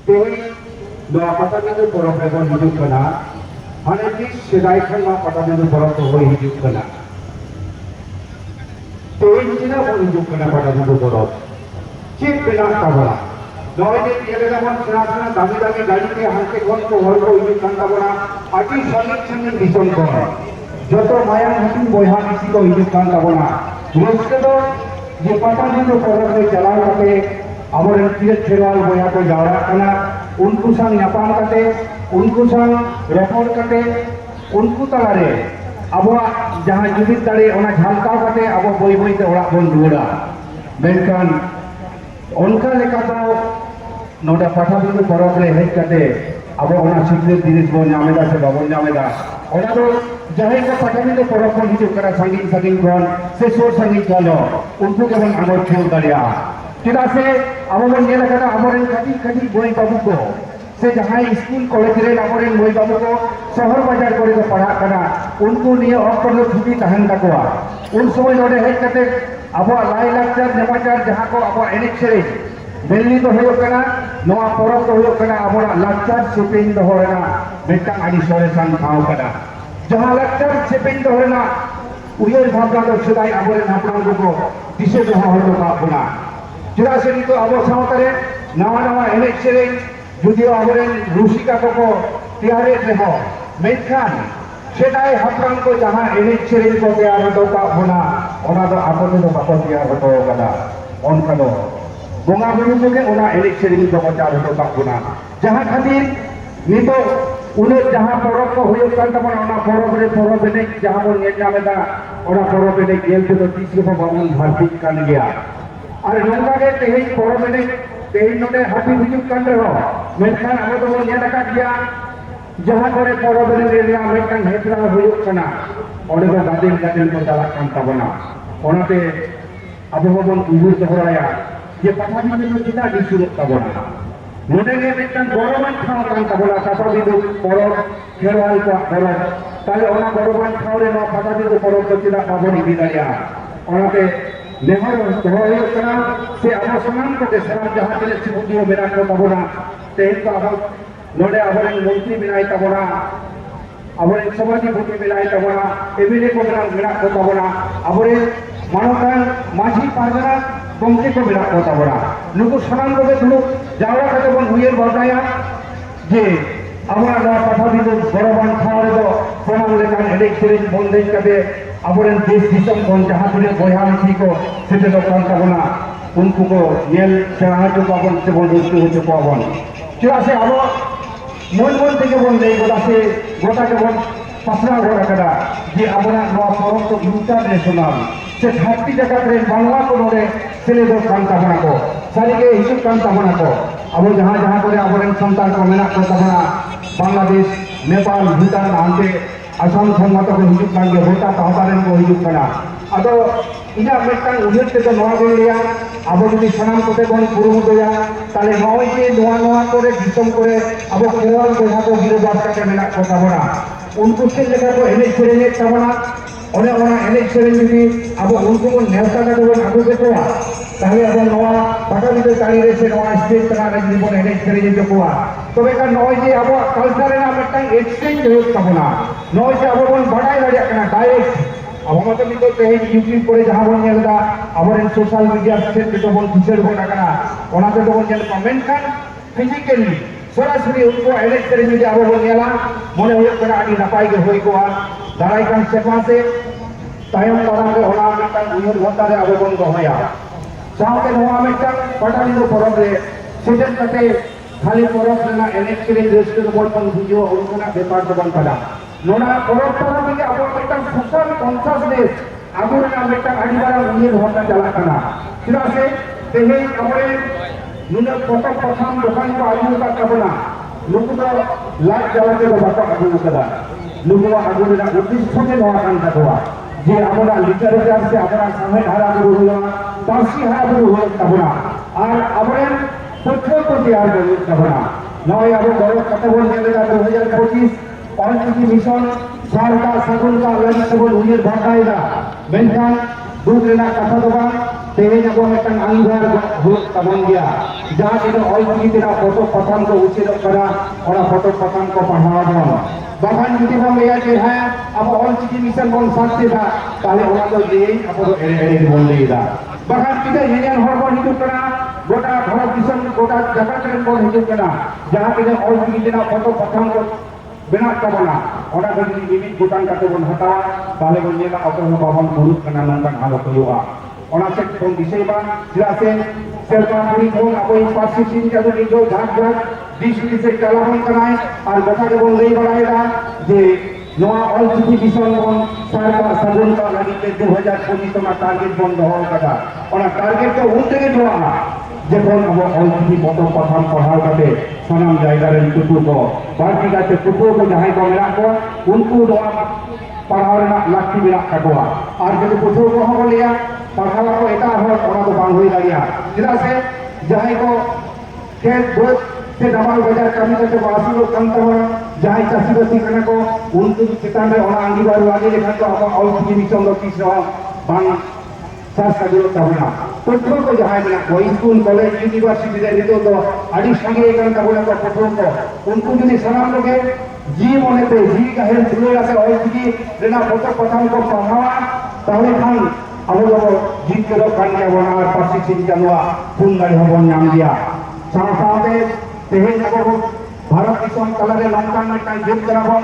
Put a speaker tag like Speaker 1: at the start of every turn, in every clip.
Speaker 1: तेज पटाबिंदु परब रेबन हिजुग कना हाने तीस सेदाय खन पटाबिंदु परब तो होई हिजुग कना तेज चिना बन हिजुग कना पटाबिंदु परब चेक बेना ताबना नय जे तेरे जमन सेना सेना दामी दामी गाड़ी के हांते कोन को हर को हिजुग कन ताबना आटी समित संग दिसन को जतो मायां हटिन बोया किसी को हिजुग कन ताबना रस्ते दो जे पटाबिंदु परब रे चलाव कते अमर तीरथ खेलवाल बोया को जावरा कना उनको संग नापाम कते उनको संग रेकॉर्ड कते उनको तलारे अब जहां जुबित दाड़े ओना झालकाव कते अब बोई बोई ते ओड़ा बन रुड़ा मेनखान उनका लेका तो नोडा पटाबिंदु परब रे हेज कते अब ओना सिक्रेट जिनिस बन नामेदा से बाबन नामेदा ओना तो जहां का पटाबिंदु परब को हिजु करा संगीन संगीन बन से सोर संगीन चलो उनको के बन आमर खेल दाड़िया चेदा से अब बन नेला कना अमरेन कटी कटी बोई बाबू को से जहां स्कूल कॉलेज रे अमरेन बोई बाबू को शहर बाजार करे को पढ़ा कना उनको निये ऑफ कर छुट्टी तहन तकवा उन समय नोडे हेज कते अब लाई लाचार नमाचार जहां को अब एनेक सेरे बेली तो होयो कना नोआ परब तो होयो कना अब लाचार सेपेन दो होना बेटा आदि सोरेसान ठाव कना जहां लाचार सेपेन दो होना उयर भावना तो सदाय अमरेन हापराम को दिसे दो होतो बाबुना चेदा से तो अब सावतारे नवा नवा एनेक सेरे जुदियो अमरेन रुसिका को तैयारे रहो मेनखान सेदाय हापराम को जहां एनेक सेरे को तैयार होतो बाबुना ओना दो आपने तो बाको तैयार होतो कदा ओनका दो बोंगा बुरु के ओना एनेक सेरे को तैयार होतो बाबुना जहां खातिर नितो उन जहां परब को हुयो कान तमन ओना परब रे परब ने जहां बन नेट नामेदा ओना परब ने गेल तो 30 को बाबुन भारती कान गया और नोंगा के तेही परब ने तेही नोडे हाथी हिजुग कान रहो मेनखान अब तो बन नेट का गया जहां करे परब ने रेलिया मेनखान हेतरा हुयो कना ओडे को गादिन गादिन को चला कान तबना ओनाते अब बन उबुर दोहराया ये पटाबिंदु चिता दिसुर तबना नोडे ने मेनखान गौरवन ठाव कान तबना पटाबिंदु परब खेरवाल को परब ताले ओना गौरवन ठाव रे नो पटाबिंदु परब को चिता बाबन इदी दाया ओनाते नेहर दोहरायो कना से अब समान को देशरा जहां तले सिबुदियो मेरा को तबना तेल को अब नोडे अबरेन मंत्री मिनाई तबना अबरेन समाजी भूमि मिनाई तबना एमएलए को मेरा को तबना अबरेन मानवतान माझी पारगना गंगे को मेरा को तबना नुकु समान को दुलु जावरा कते बन हुयर बजाया जे अबरा नो पटाबिंदु बरबान खावरे दो प्रमाण लेखान एडेक सेरेन बंदेज कते अबरेन देश दिसम बन जहां तले बोया मिथि को सेटे दो कान तबना उनको को नेल सेहा जो पाबन से बन रुस्तु होते पाबन चेदा से अब मन मन থেকে বন দেই গোটাকে গোটাকে বন পাসনা ঘোরা কাটা যে আমরা নয়া परब तो इंटरनेशनल से घाटी जगह रे बांग्ला को नोडे सेले दो कांता बना को सारी के हिजुग कांता बना को अब जहां जहां करे अबरेन संतान को मेना को तबना बांग्लादेश नेपाल भूटान आंते असम सम्मत को हिजुग कान के होता ताहतारेन को हिजुग कना अदो इना मेटन उहिर ते तो नवा गलिया अब যদি सनाम कोते बन पुरुमुदया ताले नय जे नवा नवा करे दिसम करे अब केवल बोझा को गिरबाद काटे मेना को तबना उनको से लेका को एने सेरेने तबना ओने ओना एने सेरेने भी अब उनको को नेता का बन आगु के कोआ ताले अब नवा पटाबिंदु ताली रे से नवा स्टेज तना रे जीवन एने सेरेने जो कोआ तबे का नय जे अब कल्चर ना मेटन एक्सचेंज हो तबना नय जे अब बन बडाई दाड़िया कना डायरेक्ट अब मत मितो तेही यूट्यूब पर जहां बन नेलदा अबरेन सोशल मीडिया से तो बन किसेर होना कना ओना तो बन नेल कमेंट खान फिजिकली सरासरी उनको एडिट करे मिडिया अब बन नेला मने होय कना आदि नापाय के होय को दाराई कान सेपा से तायम ताराम के ओना मिटन उयर होता रे अब बन दोहया साथे नोआ मिटन पटाबिंदु परब रे सीजन कते खाली परब ना एडिट करे रेस्टोरेंट बन भिडियो उनका व्यापार तो बन पड़ा नोना परब परब के अब मिटन सोशल कॉन्शियसनेस आगुर ना मिटन आदिबारा उयर होता चला कना सिरा से तेहे हमरे नुना प्रथम प्रथम दुकान को आगु का कबना नुकु तो लाख जला के बाटा आगु कदा नुकु आगु ना उद्देश्य के नवा कान तकवा जे हमरा लिटरेचर से हमरा समय धारा गुरु होला दासी हारा गुरु होला तबना और हमरे पत्र को तैयार कर तबना नय अब गरो कतबन नेला 2025 ऑलरेडी मिशन सारका सगुन का लगी सबन उयर भागाइदा मेनखान दूध लेना कथा दबा तेज अब मिट्टन अंगार हुक तबन गया जहां तीन ऑलरेडी तेरा फोटो पठान को उचित करा और फोटो पठान को पढ़ावा बन बाखान जुदी बन लिया जे है अब ऑलरेडी मिशन बन साथी था ताले ओना तो जे अब तो एरे बन लेदा बाखान किते यूनियन हर बन हिजु करा गोटा भारत दिसम गोटा जगत रे बन हिजु करा जहां तीन ऑलरेडी तेरा फोटो पठान को बेना तबना ओना गदी मिमित गोटान काते बन हटावा ताले बन लेला अपन बाबन गुरु कना नंगन हालत हुआ ओना से कोन दिसे बा जिला से सरकार पुरी कोन अब इस पार्टी सिंह के जो जो झाग झाग दिस से कलावन कराए और गोटा के बोल रही बढ़ाएगा जे नोआ ऑल सिटी मिशन कोन सरकार सगुन का लगी के 2019 में टारगेट बन दो कदा ओना टारगेट तो उन থেকে जोआ जेकोन अब ऑल सिटी फोटो पठान पढ़ाओ करते सनम जायगा रे टुटू को बाकी का टुटू को जहां को मेरा को उनको नोआ पढ़ाओ ना लाठी मेरा कटवा और जो टुटू को हो लिया पढ़ावा को एटा हो ओना तो बांग होई दाड़िया जिला से जहां को खेत बोत से दमाल बाजार कमी करते वासी लोग कम तो जहां चासी बसी करने को उनको चितान रे ओना अंगी बार आगे देखा तो अब ऑल सिटी मिशन लो किस बांग सास का जरूरत होना पठों को जहां में कोई स्कूल कॉलेज यूनिवर्सिटी रे नितो तो आदि संगे एकन का बोला तो पठों को उनको जो सलाम लोगे जी मने पे जी का है सुने से ऑल सिटी रेना फोटो पठान को पढ़ावा ताहले खान अब जीत के लोग कन्या बना पार्टी सिंह जानवा पुन गाड़ी हबन नाम दिया साथे तेहेन अब भारत दिसम कलरे लंकान में टाइम जुट कराबो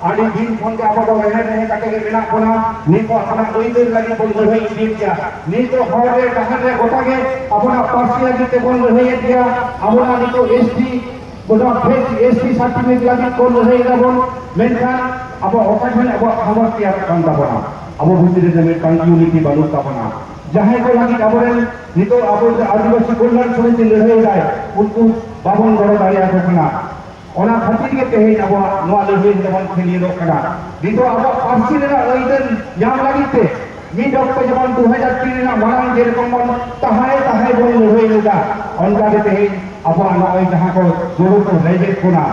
Speaker 1: आदि दिन फोन के अब रहे रहे काटे के बिना कोना नी को अपना कोई देर लगी बोल रहे इंडिया क्या नी तो हरे डहर रे गोटा के अपना पार्टी लगी ते बोल रहे दिया अपना नी तो एसटी बोला फेस एसटी सर्टिफिकेट लगी बोल रहे गबन मेनखान अब ओकाजन अब हमर तैयार कांता बना अब भीतर में कंटिन्यूटी बालू तापना जहां को लगी अबरेन नितो अब आदिवासी कल्याण समिति लड़ाई जाए उनको बाबन गड़ दाड़िया होकना ओना खातिर के तेहे अब नोआ लड़ाई जमन खेलिए रोकना नितो अब पार्टी रे ओइदन याम लागिते मी डॉक्टर जमन 2003 ना मांग जे रकम ताहाय बोल लड़ाई लेदा ओनका के तेहे अब नोई जहां को जोड़ो तो लेजे कोना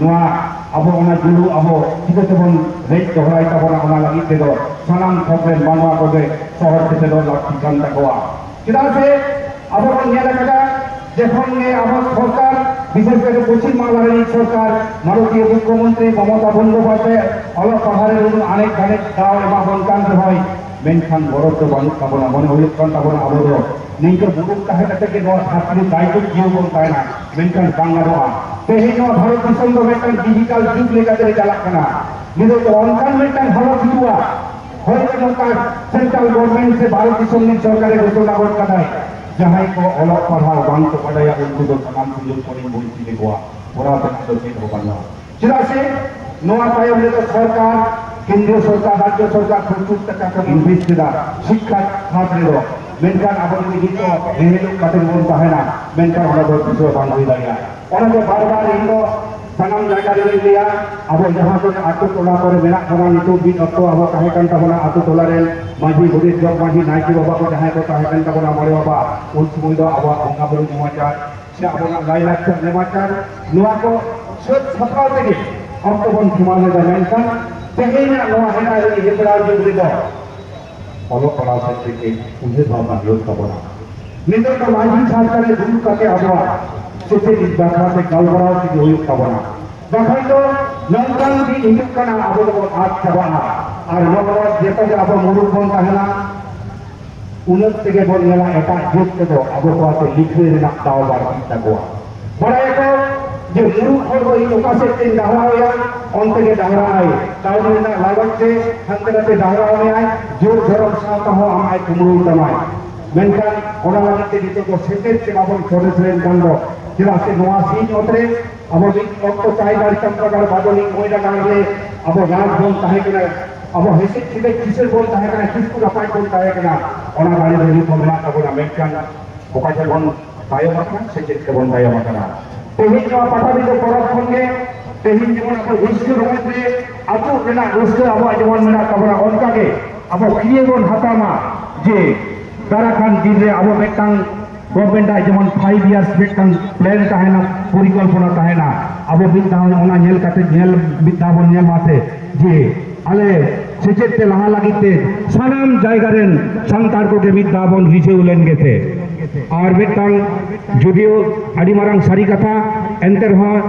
Speaker 1: नोआ अब ओना जुलू अब चिकते बन रेज दोहराई ताबना ओना लगी ते दो सनाम खबरे मानवा को दे शहर से दो लाठी कान तकवा चिदा से अब बन नेला कदा जखन ने अब सरकार विशेष कर पश्चिम बांगलार सरकार माननीय मुख्यमंत्री ममता बंदोपाध्याय अल पाहाड़े अनेक दाव एमा बन कान होय मेनखान बरफ तो बानु ताबना मन हुयुक कान ताबना अब निंकर बुकुक ताहे कते के नो साथी दायित्व जीव बन तायना मेनखान बांगलारोआ तेहे नो भारत दिसम दो मेटन डिजिटल जुग लेका ते चला कना निदो तो ऑनलाइन मेटन हालत हुआ होय के नोका सेंट्रल गवर्नमेंट से भारत दिसम नि सरकार घोषणा कर कदाय जहां को अलग पढ़ाओ बांग तो पढ़ाया उनको तो तमाम सुयोग पड़ी बोलती ने गोवा पूरा तो चेक हो बना चिरा से नोआ तायम ने तो सरकार केंद्रीय सरकार राज्य सरकार 70 টাকা को इन्वेस्ट किया शिक्षा खातिर दो मेनखान अब नि तो रेलो काटे बोल ताहेना मेनखान ओना दो विषय बांग होई दाया ओना के बार-बार इनो सनम जायगा रे लिया अब जहां तो आटो टोला करे मेना खबा नितो बिन अतो अब काहे कान ताबना आटो टोला रे माजी गुरिस जब माजी नाइकी बाबा को जहां को काहे कान ताबना मरे बाबा उन समय दो अब अंगा बरु समाचार से अपना लाई लाक्षर समाचार नुआ को सत छपा तेगे अब तो बन समाने दा मेनखान तेगे ना नुआ हेना रे हेतरा जुगरी दो फॉलो पड़ा से के उन्हें बाबा योग ताबना नितो तो माजी सरकार रे दूर काटे आबवा से बाखा से गालबराव की होयुक ताबना बाखाय तो नंगन भी हिजुक कना अब तो आज चबा और नगर जेता जे अब मुरुक बन ताहना उनत तेगे बन नेला एटा जुग के तो अब को आते लिखे रे ना दाव बार तकवा बड़ा को जे मुरुक हर को ओका से तीन डाहराया अंत के डाहराय ताव ना लागत से हंतरते डाहराव में आए जोर जोर साथ हो आमाय कुमरू तमाय मेनखान ओना लागते दितो को सेटे से बाबन छोड़े से कांडो जिला से नोआ सीट उतरे अब तो चाहे गाड़ी चंद्रगढ़ बादली मोइला गांगले अब राज बोल ताहे के अब हेसे छिबे किसे बोल ताहे के किसको रपाय बोल ताहे के ओना गाड़ी रे को बना तबना मेनखान ओका बन तायो मकना से चित के बन तायो मकना तेही जो पाठाबी जो परब संगे तेही जीवन को विश्व रोज रे आतो केना विश्व अब जीवन मेना तबना ओनका के अब किए बन हातामा जे दाराखान दिन रे अब मेटांग गवर्नमेंट जेमन 5 इयर्स मेटांग प्लान ताहेना परिकल्पना ताहेना अब बिदावन ओना नेल काते नेल बिदावन नेल माते जे आले सेचेद ते लहा लगित ते सानाम जायगा रेन सांतार को के मिद दाबन रिझे उलेन गेते और मिदटांग जुदियो आदि मारांग सारी कथा एंते रहा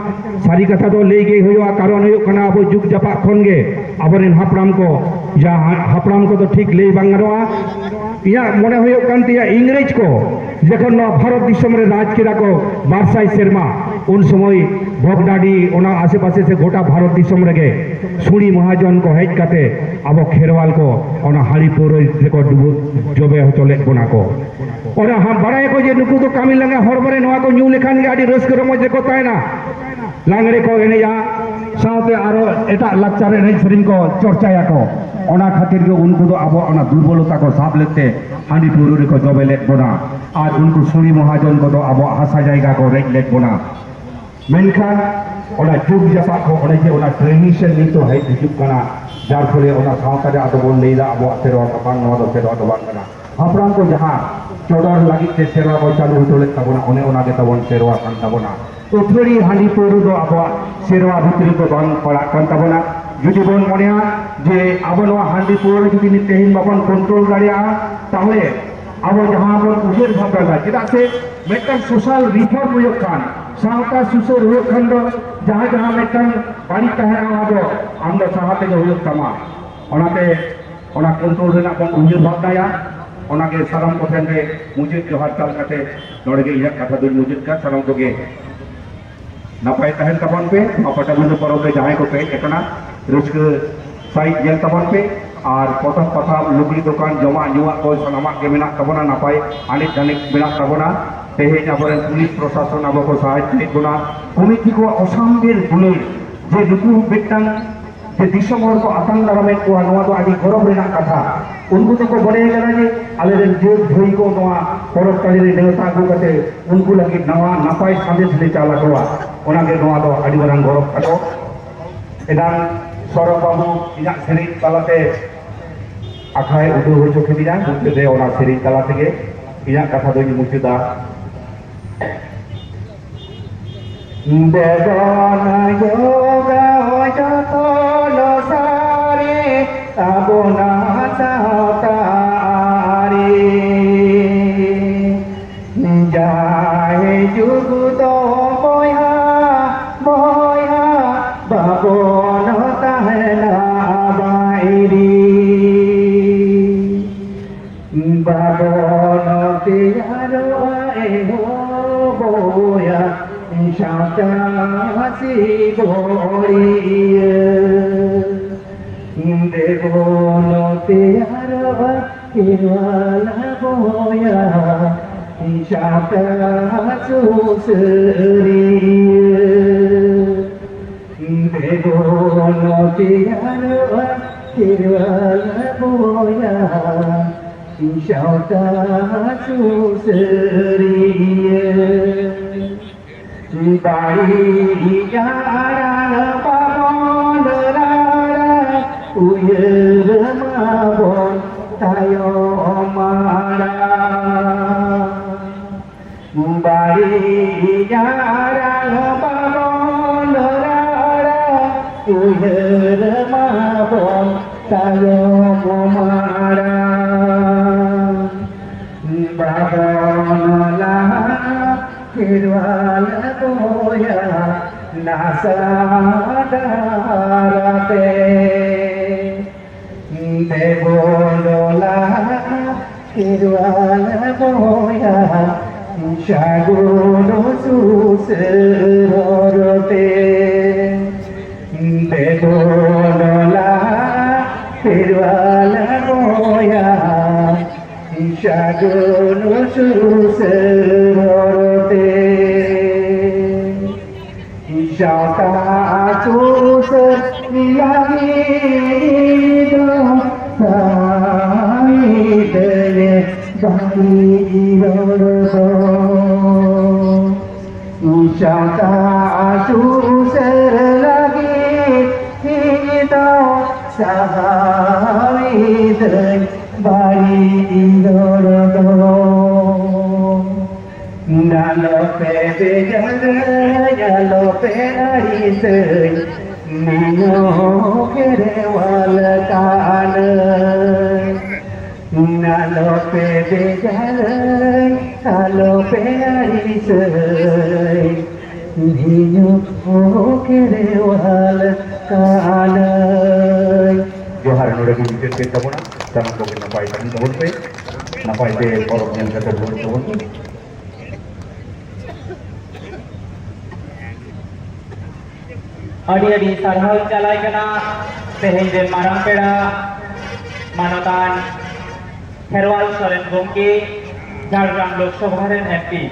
Speaker 1: सारी कथा तो लई गे हुआ कारण हुयो कना अब जुग जपा खन गे आबरेन हापराम को या हापराम को तो ठीक लई बांग गानोआ इया मने हुयो कान तिया इंग्रेज को जखन भारत दिसम रे राज किरा को बारसाई सेरमा उन समय भोगडाडी ओना आसे पासे से गोटा भारत दिसम रेगे सुड़ी महाजन को हेज काते अब खेरवाल को ओना हाड़ी पोरई को जबे चले बना को ओना हम बड़ाय को जे नुकु तो कामी लंगा हरबरे नवा को न्यू लेखान गे आडी रस रमज रे को तायना लांगड़े को एनेया साथे आरो एटा लाक्चर एने सेरिन को चर्चाया को ओना खातिर के उनको तो अब ओना दुर्बलता को साब लेते हांडी पुरुरी को जबे लेट बना और उनको सुड़ी महाजन को तो अब हासा जायगा को रेज लेट बना मेनखान ओना जुग जपा को ओना जे ओना ट्रेडिशन नि तो है हिजुग कना जार फले ओना सावता रे आदो बोन लेला अब सेरवा का बांग नवा दो सेरवा तो बांग कना हापराम को जहां चोडर लगी ते सेरवा को चालू होतले तबना ओने ओना के तबन सेरवा कान तबना उथड़ी हांडी पुरु दो अब सेरवा भितरी को बांग पड़ा कान तबना जुदी बोन मनेया जे अब नवा हांडी पुरु जुदी नि तेहिन बाबन कंट्रोल दाड़िया ताहले अब जहां बोन उजेर भाबरा चेदा से मेटन सोशल रिफॉर्म हुयो कान सावता सुसर हुयो खान दो जहां जहां मेटन बाड़ी तहरा आदो आम दो साहाते जो हुयो तमा ओनाते ओना कंट्रोल रेना बोन उजेर भाबदाया ओना के सालाम को ठेंगे मुझे जोहार चाल काते नोड़े गे इया कथा दो मुझे का सालाम को गे नापाय तहन तबन पे अपटा मुझे परब जहां को पे एकना रस्क साइड जेल तबन पे और पतम पथा लुगड़ी दुकान जमा जुआ को सनामा के मेना तबना नापाय आनिक जानिक मेना तबना तेहेज आबरेन पुलिस प्रशासन आबो को सहायता गुना कमिटी को असामबीर गुने जे दुकु बेटांग जे दिसम हर को आतां दारामे को नवा तो आदि गौरव रेना कथा उनको तो को बड़े लेना जे आले रे जे धोई को नवा परब ताली रे नेता को कते उनको लगी नवा नापाय संदेश ले चाला कोआ ओना के नवा तो आदि बरंग गौरव थाको एदान सरब बाबू इना सेरी तालाते आखाय उदु हो चोखे दिया मुझे दे ओना सेरी तालाते के इना कथा दो मुचुदा बेगना योगा हो जातो लो सारे ताबोना सातारे जाए जुग तो बोया बोया बाबोन तहना बाईरी बाबोन तियारो ए हो बोया शांति गोरिय देवोनो प्यारा किरवाला बोया शांति सुसरिय देवोनो प्यारा किरवाला बोया शांति सुसरिय बाई यारा बाबन रारा उयर माबन तायो मारा बाई यारा बाबन रारा उयर माबन तायो मारा बाबन ला किरवाला बोया नासादारते देवोला किरवाला बोया शागुनो सुसरोते देवोला किरवाला बोया शागुनो सुसरोते शाता चूस लगी दो साइड रे बाई रो शाता चूस लगी दो side by rho Nalo pe bejar, nalo pe aris, Nino kerewal kanai Nalo pe bejalai Halo pe arisai Nino kerewal kanai Johar nore bujit kita pun jangan kau kena pai tadi tahun pe napai pe orang yang kata tahun
Speaker 2: Adi-adi sarhal jalai kena Tehinde marang pera Manotan Herwal Soren Gomke Jhargram Lok Sabha MP